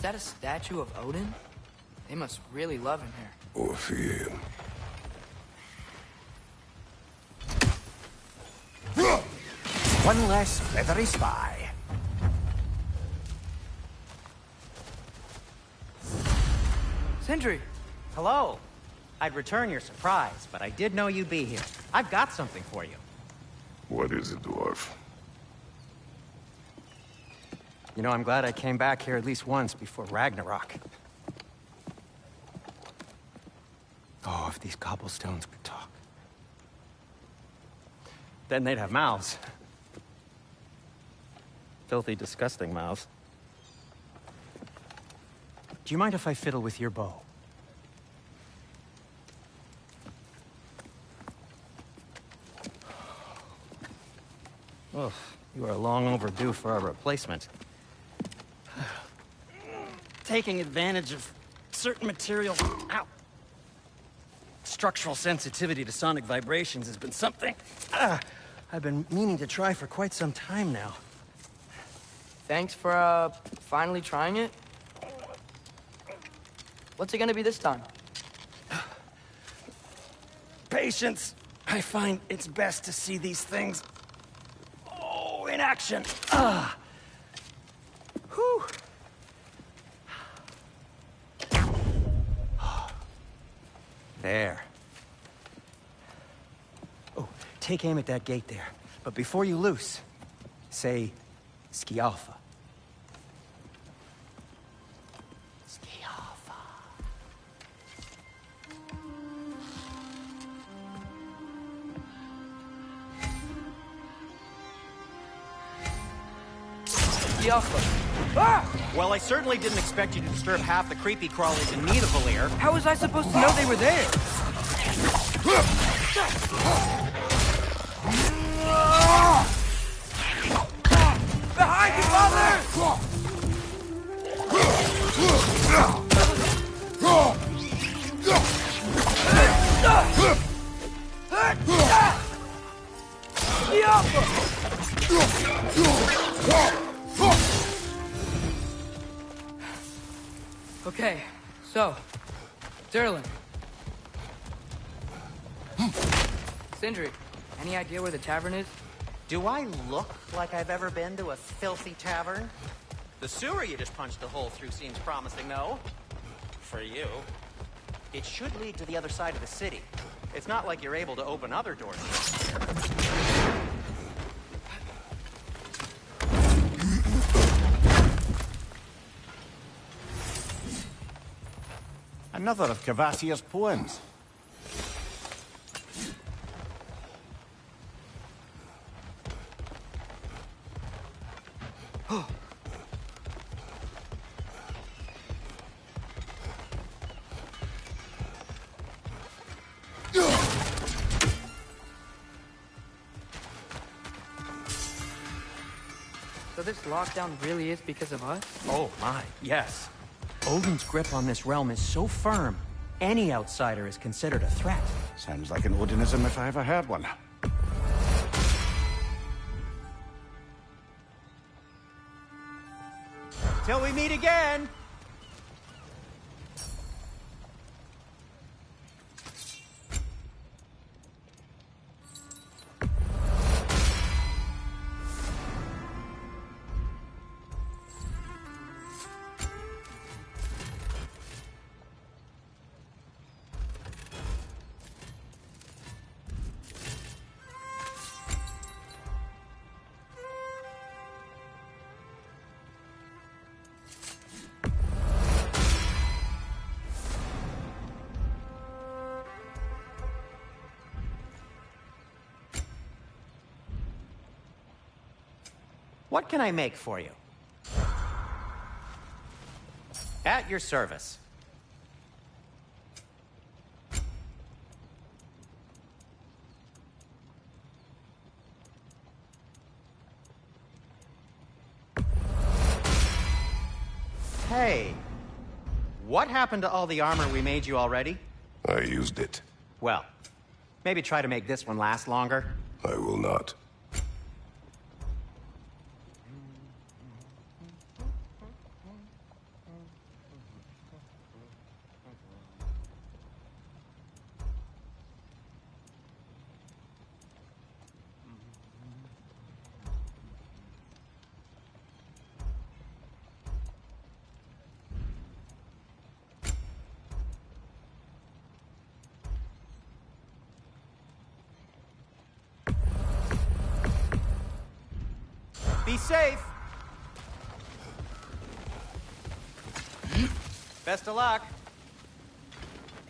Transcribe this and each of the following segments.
Is that a statue of Odin? They must really love him here. Or fear him. One less feathery spy. Sindri! Hello. I'd return your surprise, but I did know you'd be here. I've got something for you. What is it, dwarf? You know, I'm glad I came back here at least once before Ragnarok. Oh, if these cobblestones could talk. Then they'd have mouths. Filthy, disgusting mouths. Do you mind if I fiddle with your bow? Oh, you are long overdue for a replacement. Taking advantage of certain material... Ow! Structural sensitivity to sonic vibrations has been something I've been meaning to try for quite some time now. Thanks for, finally trying it. What's it gonna be this time? Patience. I find it's best to see these things... Oh, in action. Whew. There. Oh, take aim at that gate there. But before you loose, say, Skialfa. Skialfa. Skialfa. Ah! Well, I certainly didn't expect you to disturb half the creepy crawlies in Nidavellir. How was I supposed to know they were there? Behind you, father! Okay, so, Durlin. Sindri, any idea where the tavern is? Do I look like I've ever been to a filthy tavern? The sewer you just punched a hole through seems promising, though. For you. It should lead to the other side of the city. It's not like you're able to open other doors. Another of Kvasir's poems. So this lockdown really is because of us? Oh my, yes. Odin's grip on this realm is so firm, any outsider is considered a threat. Sounds like an Odinism if I ever heard one. Till we meet again! What can I make for you? At your service. Hey, what happened to all the armor we made you already? I used it. Well, maybe try to make this one last longer. I will not. Be safe. Best of luck.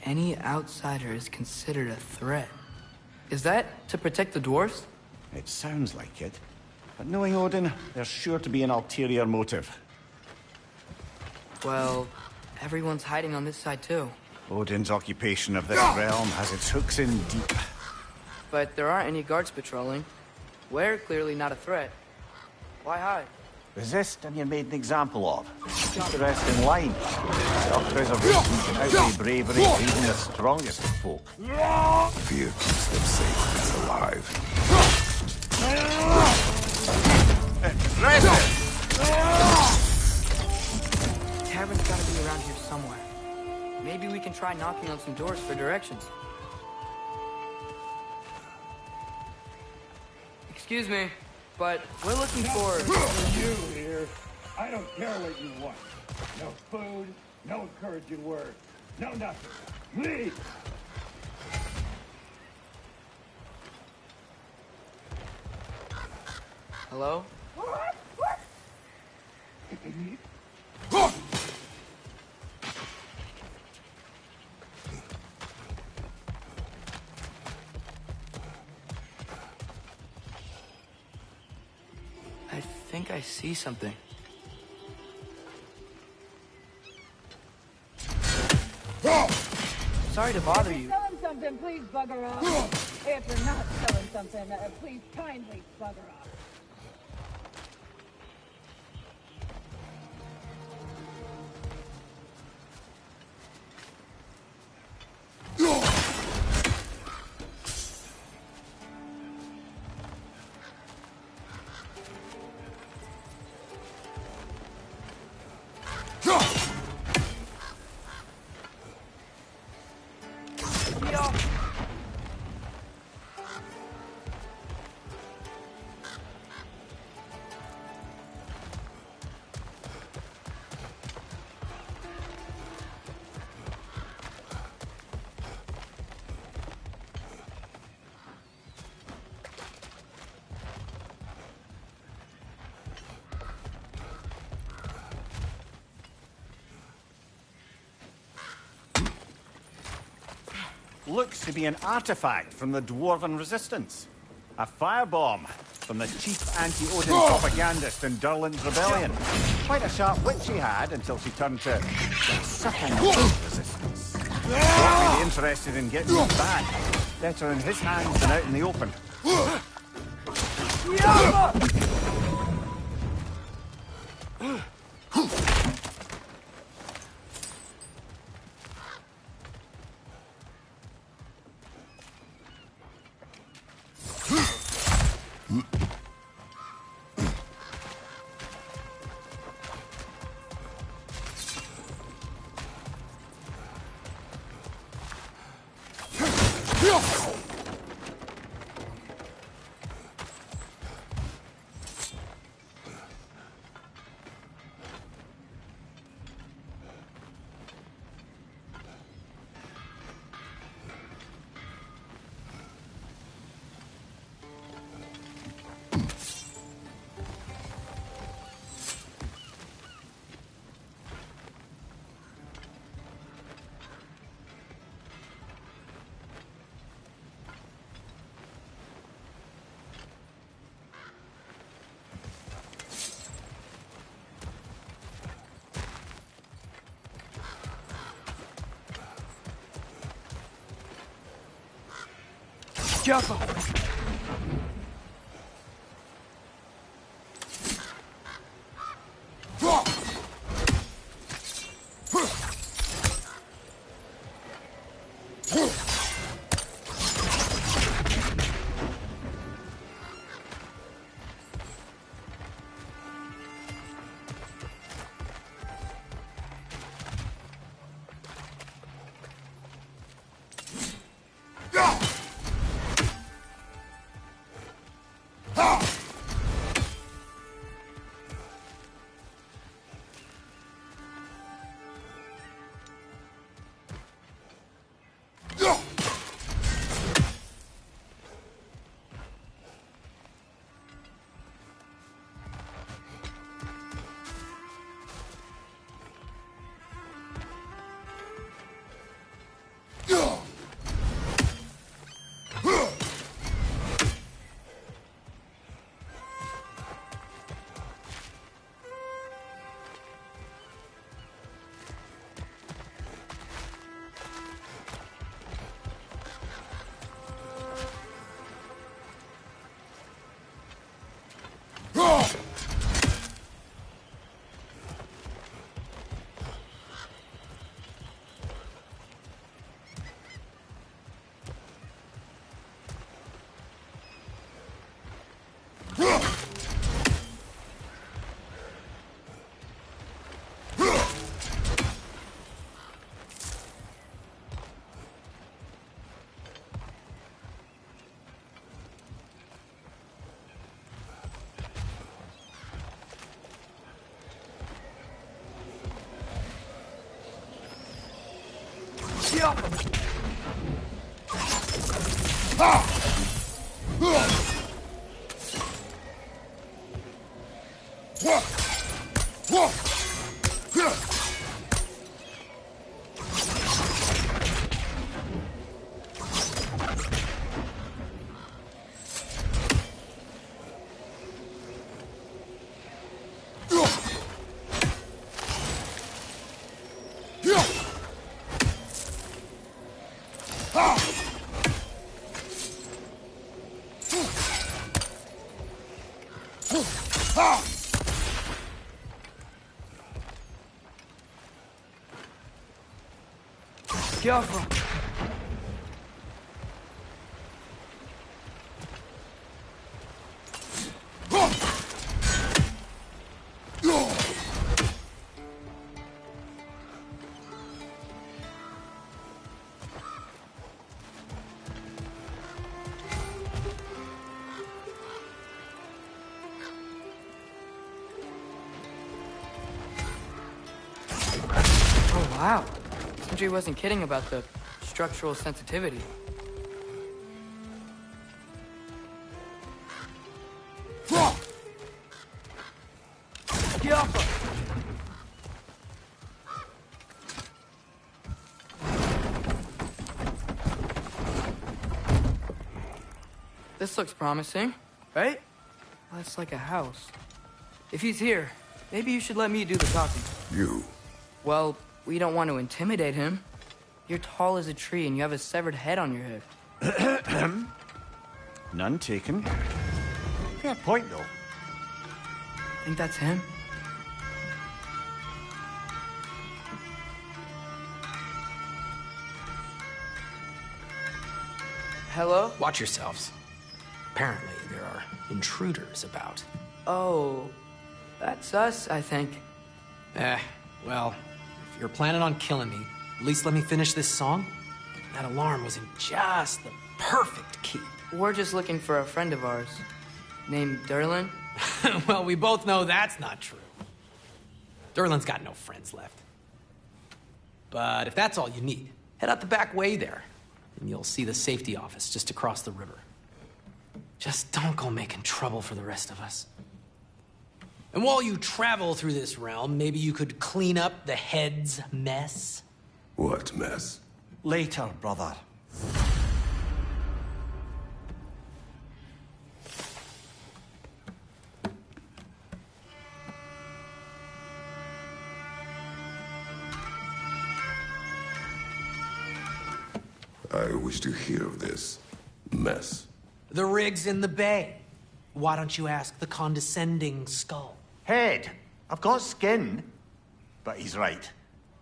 Any outsider is considered a threat. Is that to protect the dwarves? It sounds like it. But knowing Odin, there's sure to be an ulterior motive. Well, everyone's hiding on this side too. Odin's occupation of this realm has its hooks in deep. But there aren't any guards patrolling. We're clearly not a threat. Why hide? Resist and you're made an example of. Keep the rest in line. Self-preservation can outweigh bravery even the strongest of folk. Fear keeps them safe and alive. Tavern's gotta be around here somewhere. Maybe we can try knocking on some doors for directions. Excuse me, but we're looking for... You here. I don't care what you want. No food, no encouraging words, no nothing. Leave! Hello? I think I see something. Sorry to bother you. Selling something, please bugger off. If you're not selling something, please kindly bugger off. Looks to be an artifact from the Dwarven Resistance. A firebomb from the chief anti-Odin propagandist in Durland's rebellion. Quite a sharp wit she had until she turned to the subtle resistance. Not really interested in getting it back. Better in his hands than out in the open. Jump! Gow5. Oh, wow. Sindri wasn't kidding about the structural sensitivity. Gow5. This looks promising, right? That's like a house. If he's here, maybe you should let me do the talking. You. Well, we don't want to intimidate him. You're tall as a tree and you have a severed head on your head. None taken. Fair point, though. Think that's him? Hello? Watch yourselves. Apparently, there are intruders about. Oh, that's us, I think. Well, if you're planning on killing me, at least let me finish this song. That alarm was in just the perfect key. We're just looking for a friend of ours, named Durlin. Well, we both know that's not true. Durlin's got no friends left. But if that's all you need, head out the back way there, and you'll see the safety office just across the river. Just don't go making trouble for the rest of us. And while you travel through this realm, maybe you could clean up the head's mess? What mess? Later, brother. I wish to hear of this mess. The rig's in the bay. Why don't you ask the condescending skull? Head. I've got skin. But he's right.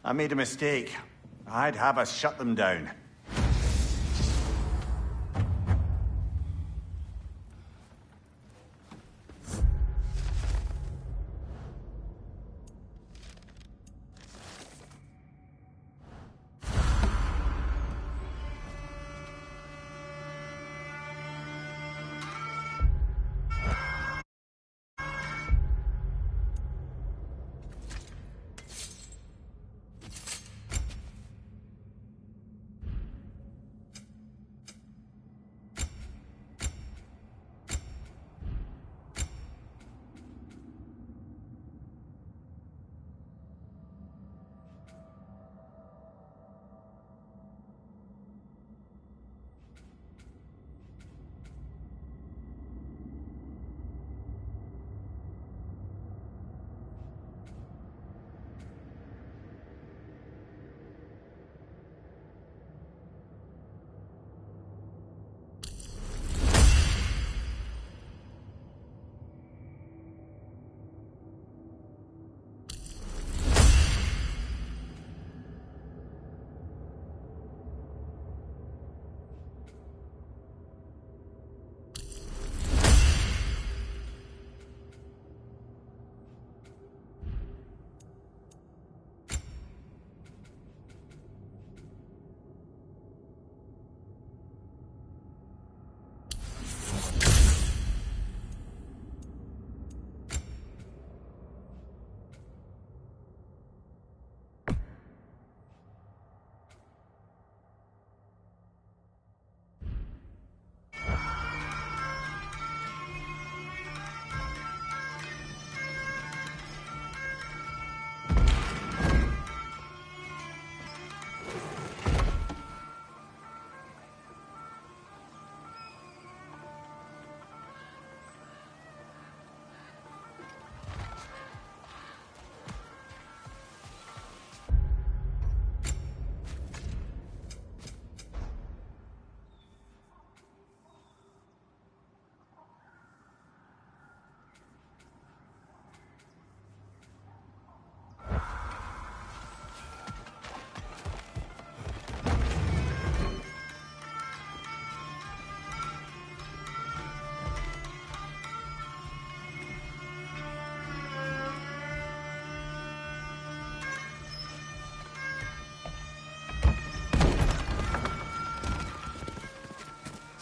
I made a mistake. I'd have us shut them down.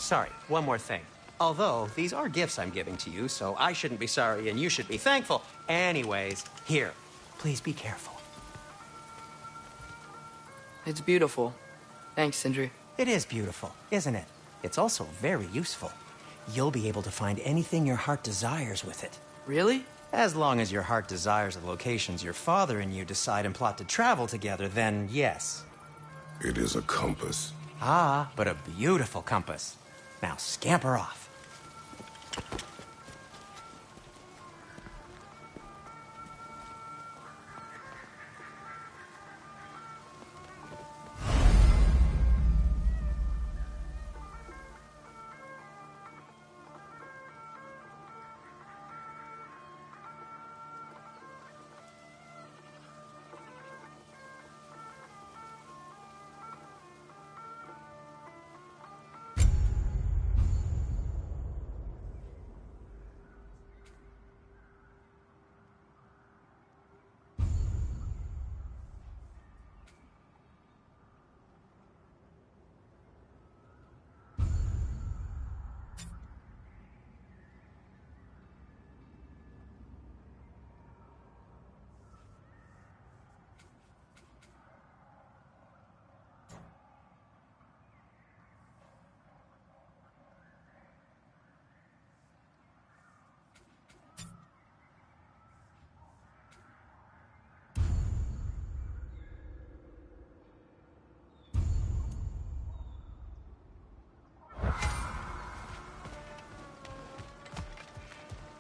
sorry, one more thing. Although, these are gifts I'm giving to you, so I shouldn't be sorry and you should be thankful. Anyways, here, please be careful. It's beautiful. Thanks, Sindri. It is beautiful, isn't it? It's also very useful. You'll be able to find anything your heart desires with it. Really? As long as your heart desires the locations your father and you decide and plot to travel together, then yes. It is a compass. Ah, but a beautiful compass. Now scamper off.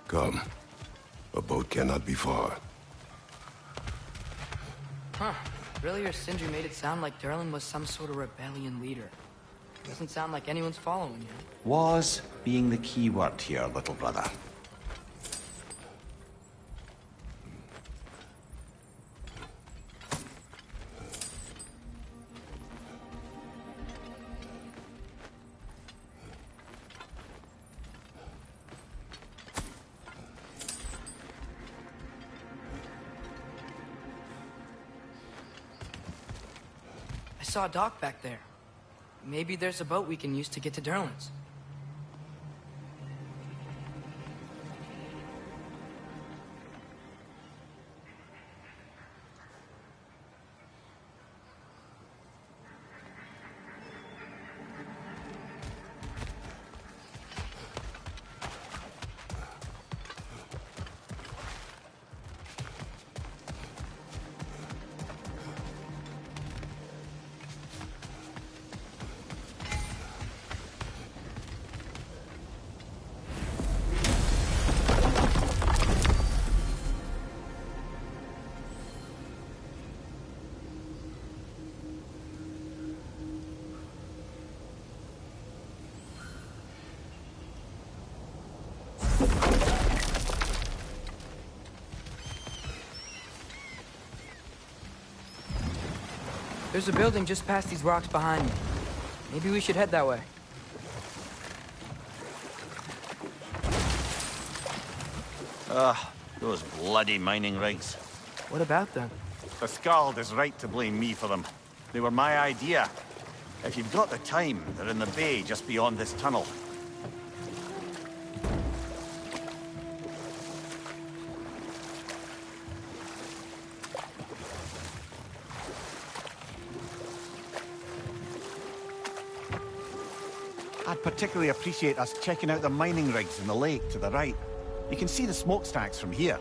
Come. A boat cannot be far. Huh. Earlier, Sindri made it sound like Durlin was some sort of rebellion leader. Doesn't sound like anyone's following him. Was being the key word here, little brother. I saw a dock back there. Maybe there's a boat we can use to get to Durlin's. There's a building just past these rocks behind me. Maybe we should head that way. Those bloody mining rigs. What about them? The Skald is right to blame me for them. They were my idea. If you've got the time, they're in the bay just beyond this tunnel. I'd particularly appreciate us checking out the mining rigs in the lake to the right. You can see the smokestacks from here.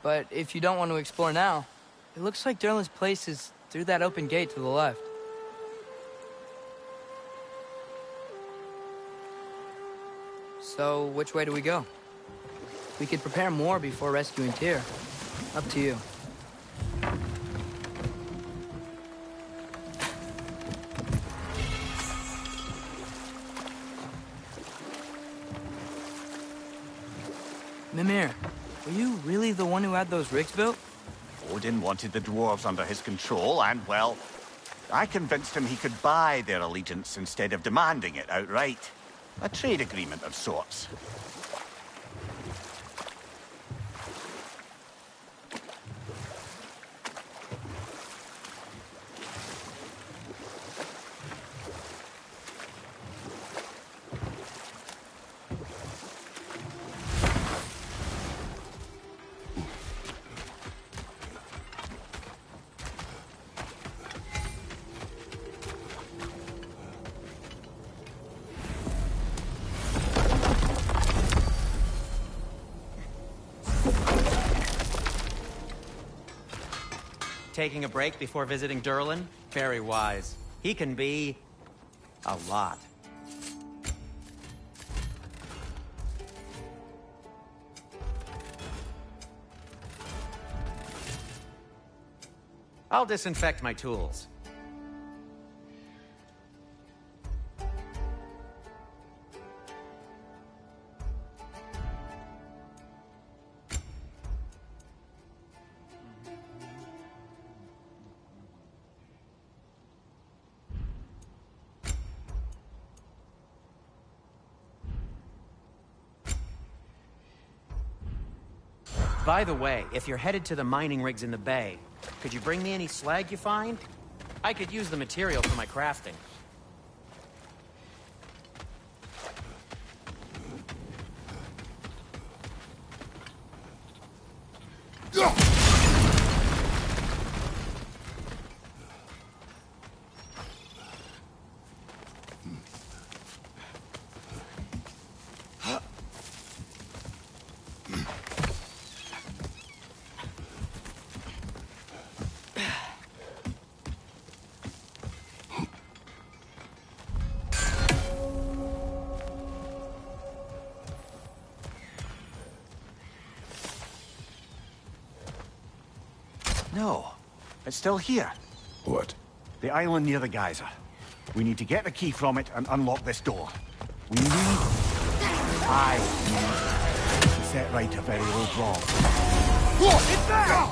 But if you don't want to explore now, it looks like Durlin's place is through that open gate to the left. So, which way do we go? We could prepare more before rescuing Tyr. Up to you. Mimir, were you really the one who had those rigs built? Odin wanted the dwarves under his control, and, well, I convinced him he could buy their allegiance instead of demanding it outright. A trade agreement of sorts. taking a break before visiting Durlin? Very wise. He can be... a lot. I'll disinfect my tools. By the way, if you're headed to the mining rigs in the bay, could you bring me any slag you find? I could use the material for my crafting. No, it's still here. What? The island near the geyser. We need to get the key from it and unlock this door. We need... I need to set right a very old wrong. It's there!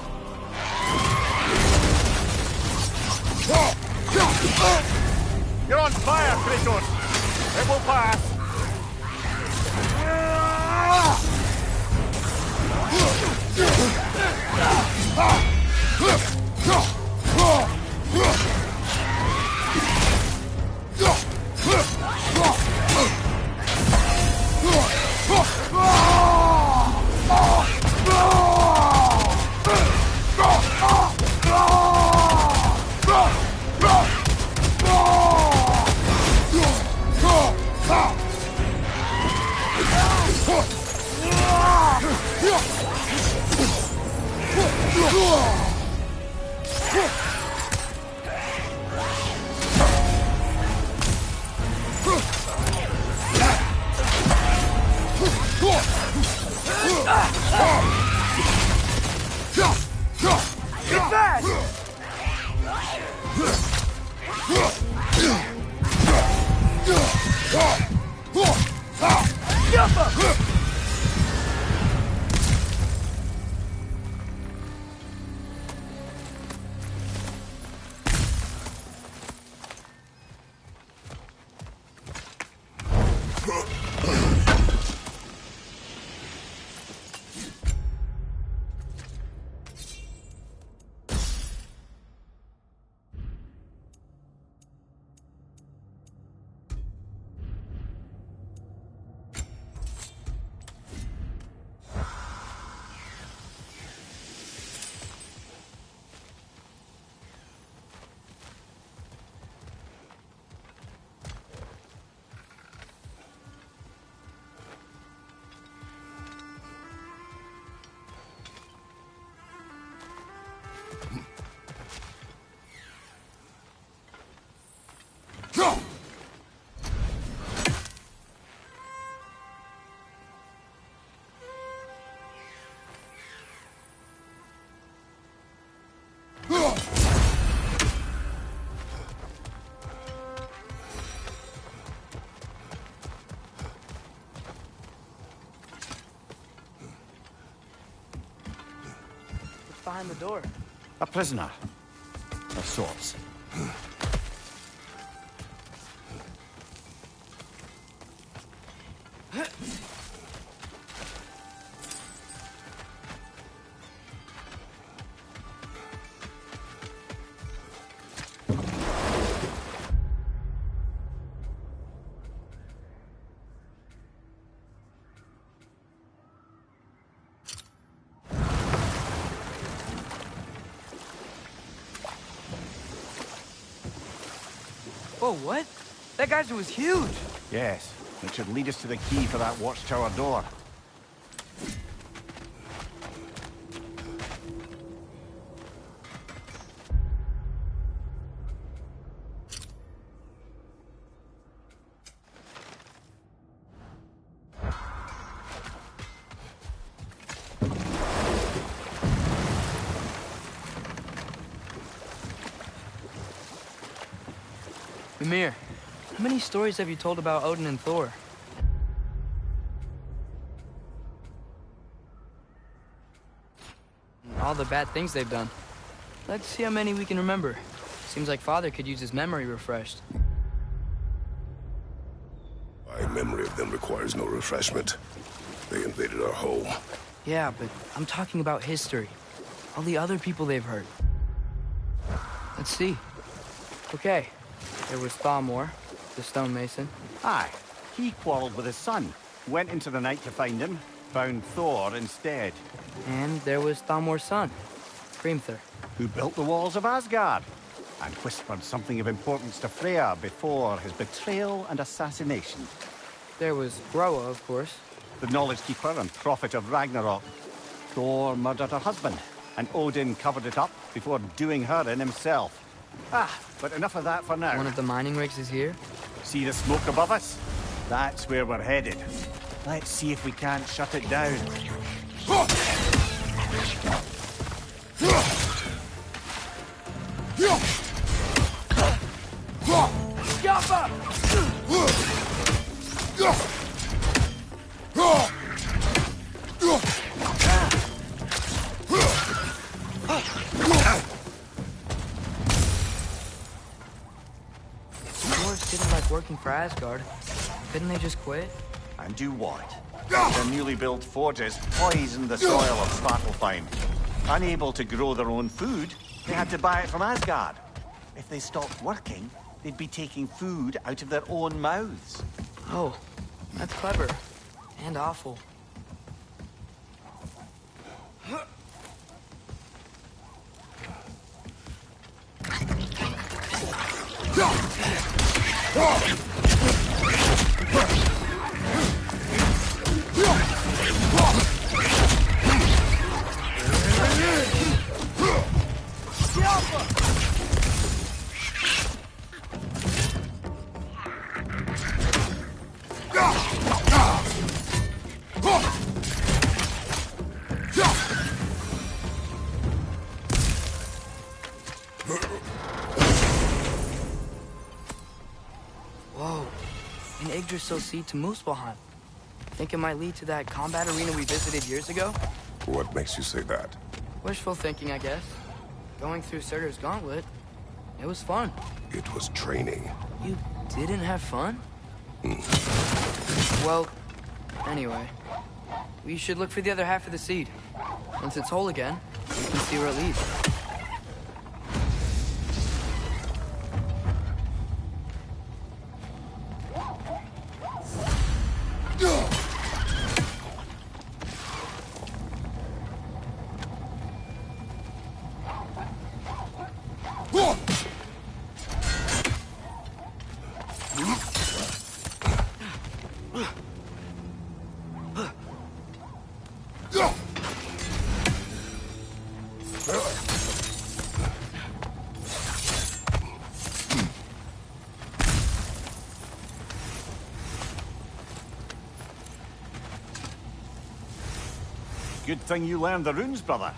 You're on fire, Kratos! It will pass! Behind the door. A prisoner. Of sorts. Whoa, what? That geyser was huge. Yes, it should lead us to the key for that watchtower door. Ymir, how many stories have you told about Odin and Thor? All the bad things they've done. Let's see how many we can remember. Seems like Father could use his memory refreshed. My memory of them requires no refreshment. They invaded our home. Yeah, but I'm talking about history. All the other people they've hurt. Let's see. Okay, there was Thalmor, the stonemason. Aye, he quarreled with his son. Went into the night to find him. Found Thor instead. And there was Thalmor's son, Hrimthur. Who built the walls of Asgard. And whispered something of importance to Freya before his betrayal and assassination. There was Groa, of course. The knowledge keeper and prophet of Ragnarok. Thor murdered her husband, and Odin covered it up before doing her in himself. But enough of that for now. One of the mining rigs is here. See the smoke above us? That's where we're headed. Let's see if we can't shut it down. Dwarves didn't like working for Asgard. Couldn't they just quit? And do what? Their newly built forges poisoned the soil of Svartalfheim. Unable to grow their own food, they had to buy it from Asgard. If they stopped working, they'd be taking food out of their own mouths. Oh, that's clever. And awful. Whoa, an Yggdrasil seed to Muspelheim. Think it might lead to that combat arena we visited years ago? What makes you say that? Wishful thinking, I guess. Going through Surtur's gauntlet, it was fun. It was training. You didn't have fun? Well, anyway, we should look for the other half of the seed. Once it's whole again, we can see where it leads. Good thing you learned the runes, brother.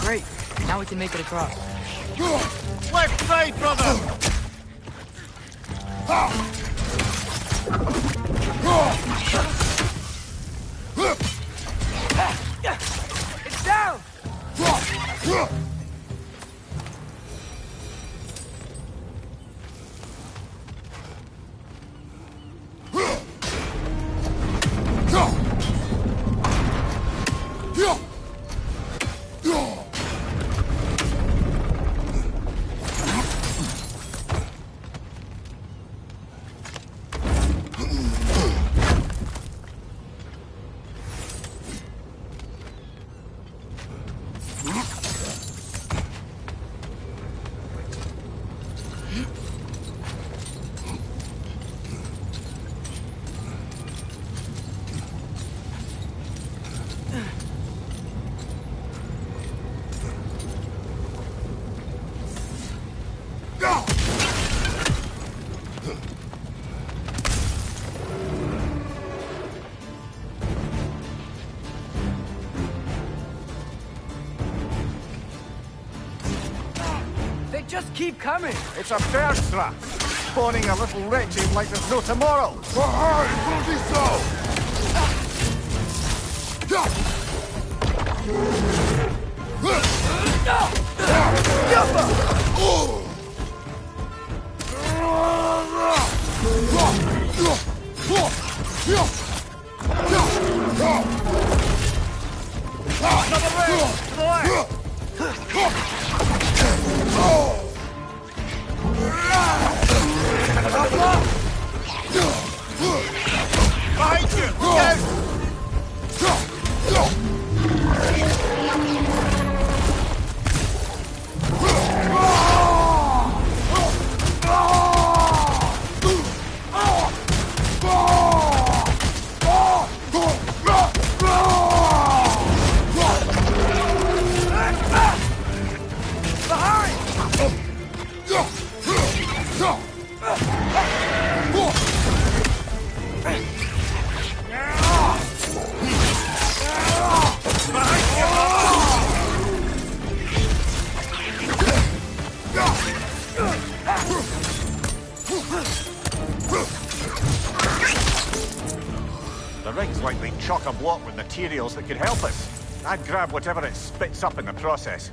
Great, now we can make it across. Left side, brother! It's down! just keep coming. It's a bird trap, spawning a little wretched like there's no tomorrow. Will be so! Another way! To the left! Behind you! Look out! The rig's likely chock-a-block with materials that could help us. I'd grab whatever it spits up in the process.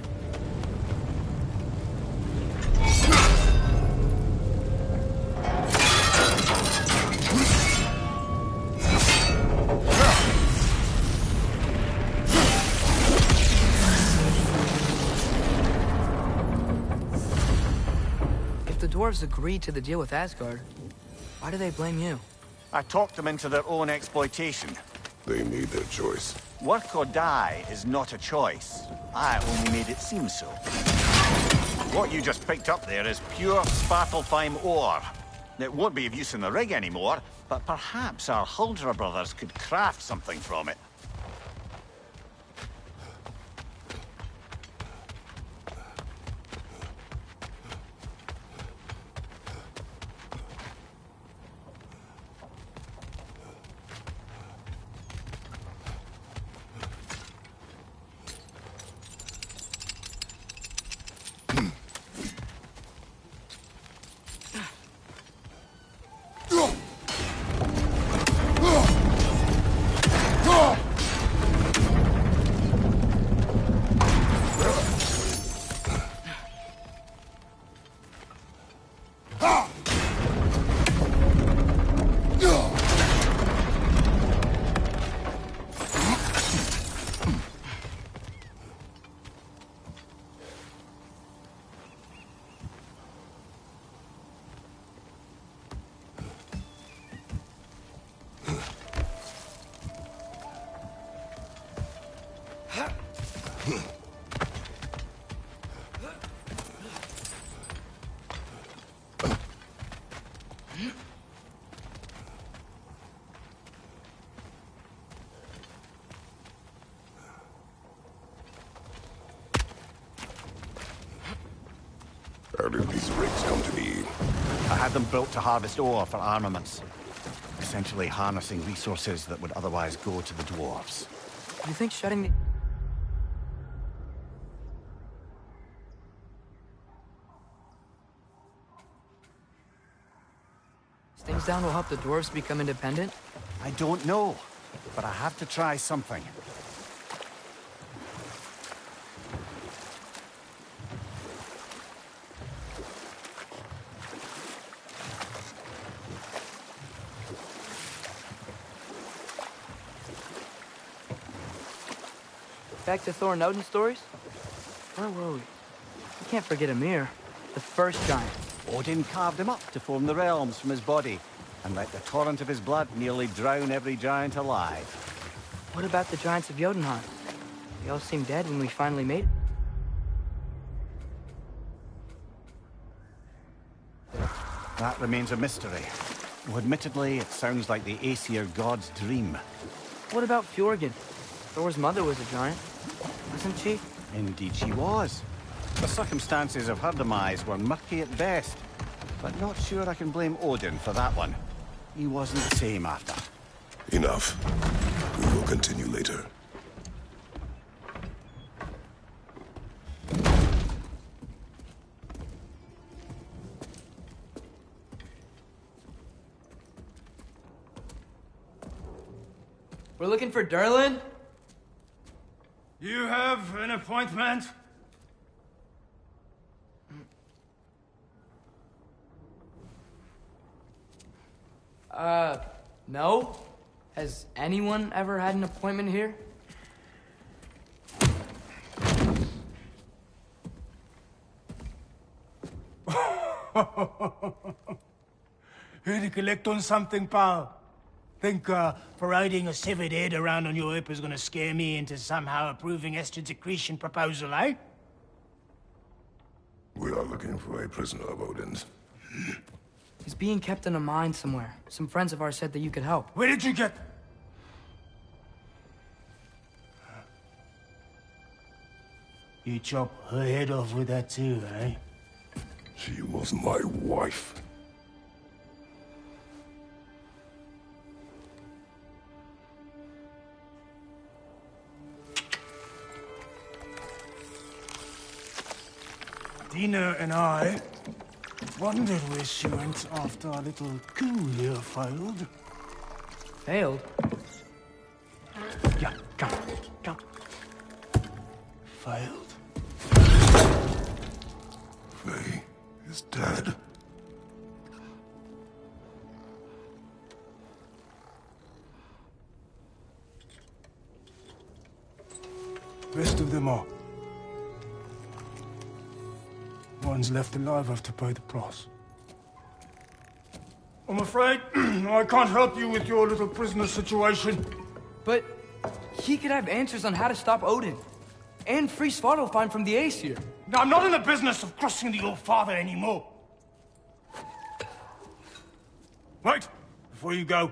If the dwarves agreed to the deal with Asgard, why do they blame you? I talked them into their own exploitation. They made their choice. Work or die is not a choice. I only made it seem so. What you just picked up there is pure Svartalfheim ore. It won't be of use in the rig anymore, but perhaps our Huldra brothers could craft something from it. How did these rigs come to be? I had them built to harvest ore for armaments. Essentially harnessing resources that would otherwise go to the dwarves. You think shutting the... things down will help the dwarves become independent? I don't know, but I have to try something. Back to Thor and Odin stories? Where were we? You can't forget Ymir, the first giant. Odin carved him up to form the realms from his body, and let the torrent of his blood nearly drown every giant alive. What about the giants of Jotunheim? They all seemed dead when we finally made it. That remains a mystery. Though admittedly, it sounds like the Aesir god's dream. What about Fjorgyn? Thor's mother was a giant, wasn't she? Indeed she was. The circumstances of her demise were murky at best, but not sure I can blame Odin for that one. He wasn't the same after. Enough. We will continue later. We're looking for Derlin? You have an appointment? No. Has anyone ever had an appointment here? Here to collect on something, pal? Think, parading a severed head around on your hip is gonna scare me into somehow approving Esther's accretion proposal, eh? We are looking for a prisoner of Odin's. He's being kept in a mine somewhere. Some friends of ours said that you could help. Where did you get... You chop her head off with that too, eh? She was my wife. Dina and I wondered where she went after our little coup here failed. Failed? Yeah, come. Failed. Faye is dead. Rest of them are. Ones left alive have to pay the price. I'm afraid I can't help you with your little prisoner situation. But he could have answers on how to stop Odin. And free Svartalfheim from the Aesir. Now, I'm not in the business of crossing the old father anymore. Wait, before you go.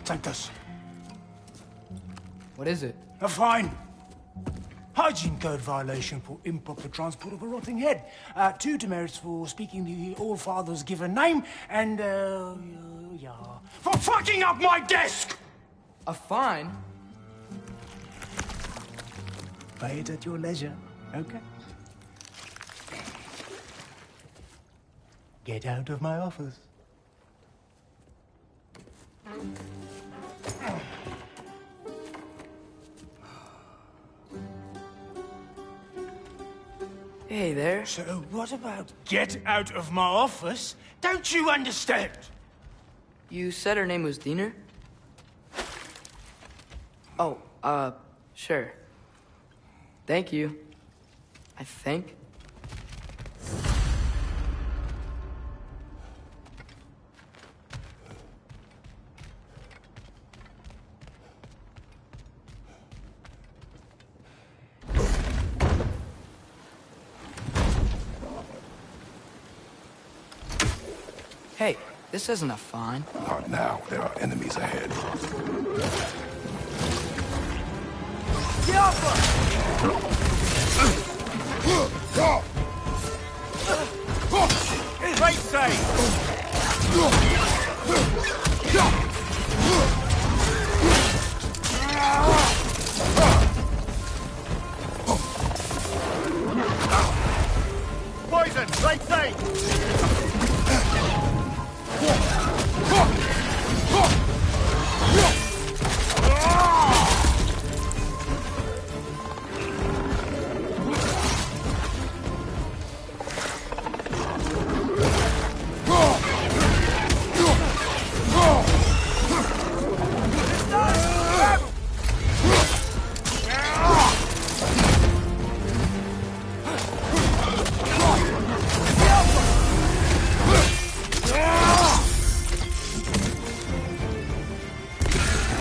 Take this. What is it? A fine. Hygiene code violation for improper transport of a rotting head. 2 demerits for speaking the All-Father's given name, and, yeah. For fucking up my desk! A fine? Pay it at your leisure, okay? Get out of my office. Hey there. So what about get out of my office? Don't you understand? You said her name was Diener? Oh, sure. Thank you. I think. Hey, this isn't a fine. Not now. There are enemies ahead. Get off her! Right side! Poison! Right side!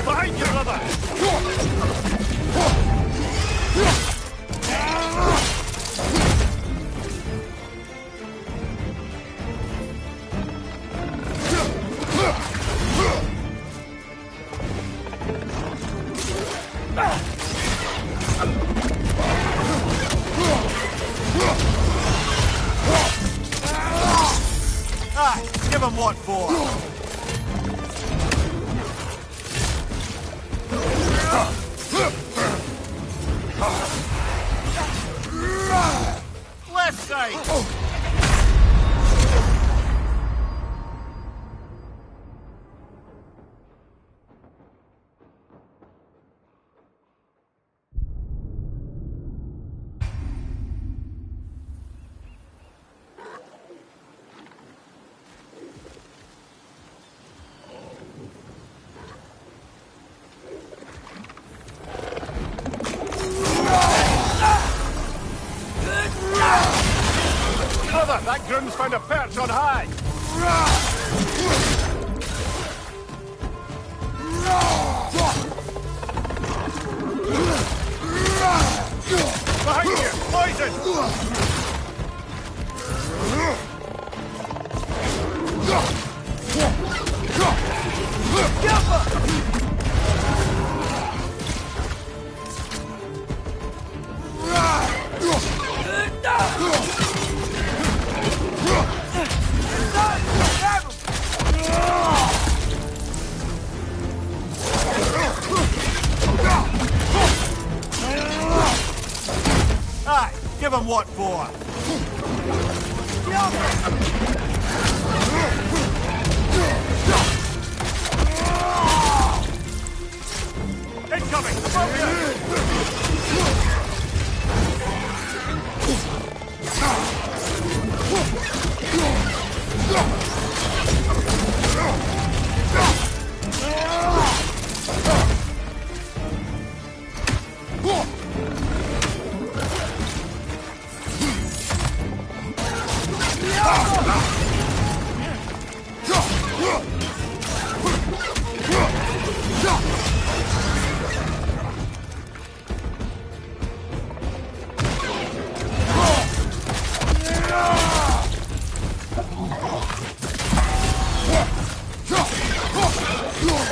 Behind you, brother! Ah, give him what for. Brother, that groom's found a perch on high! Behind you! Poison! Aye, give him what for. Incoming! Above you!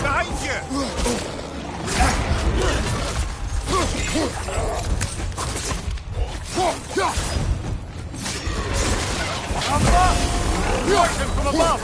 Behind you! Watch him from above!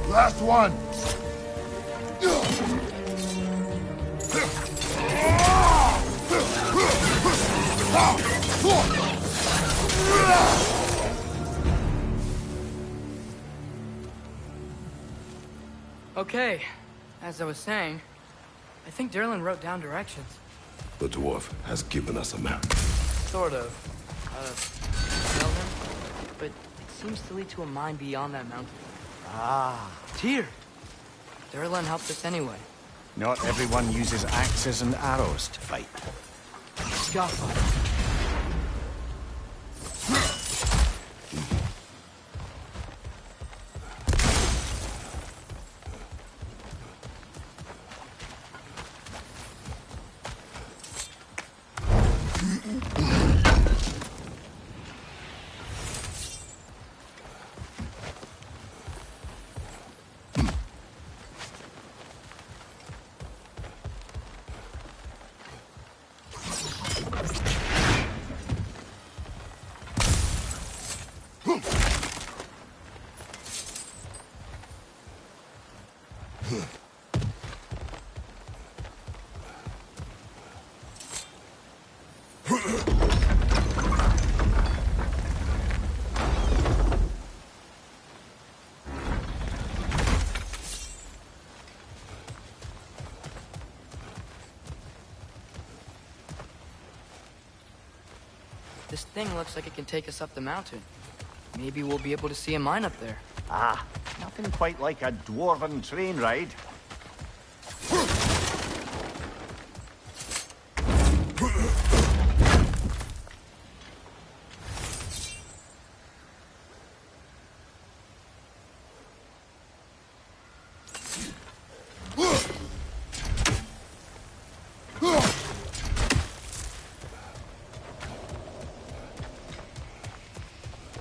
Last one. Okay, as I was saying, I think Derlin wrote down directions. The dwarf has given us a map. Sort of. Tell him, but it seems to lead to a mine beyond that mountain. Ah. Tyr! Derlin helped us anyway. Not everyone uses axes and arrows to fight. Gow5. This thing looks like it can take us up the mountain. Maybe we'll be able to see a mine up there. Ah, nothing quite like a dwarven train ride.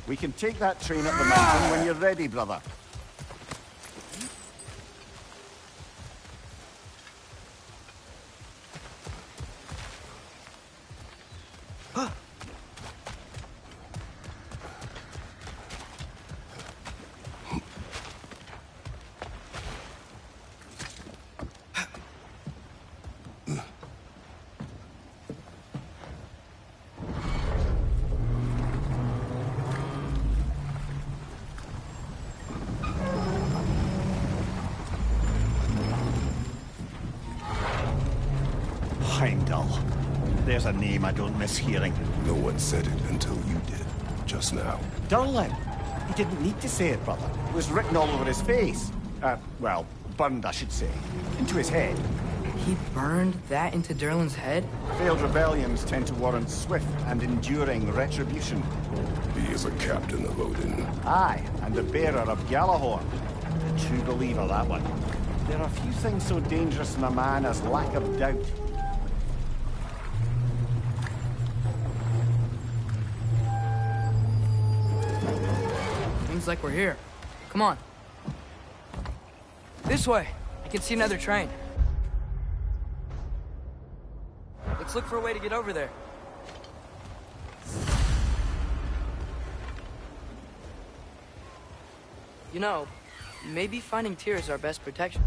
We can take that train up the mountain when you're ready, brother. Heimdall. There's a name I don't miss hearing. No one said it until you did, just now. Durlin. He didn't need to say it, brother. It was written all over his face. Well, burned, I should say. Into his head. He burned that into Derlin's head? Failed rebellions tend to warrant swift and enduring retribution. He is a captain of Odin. Aye, and the bearer of Gjallarhorn. A true believer, that one. There are few things so dangerous in a man as lack of doubt. Seems like we're here. Come on. This way. I can see another train. Let's look for a way to get over there. You know, maybe finding Tyr is our best protection.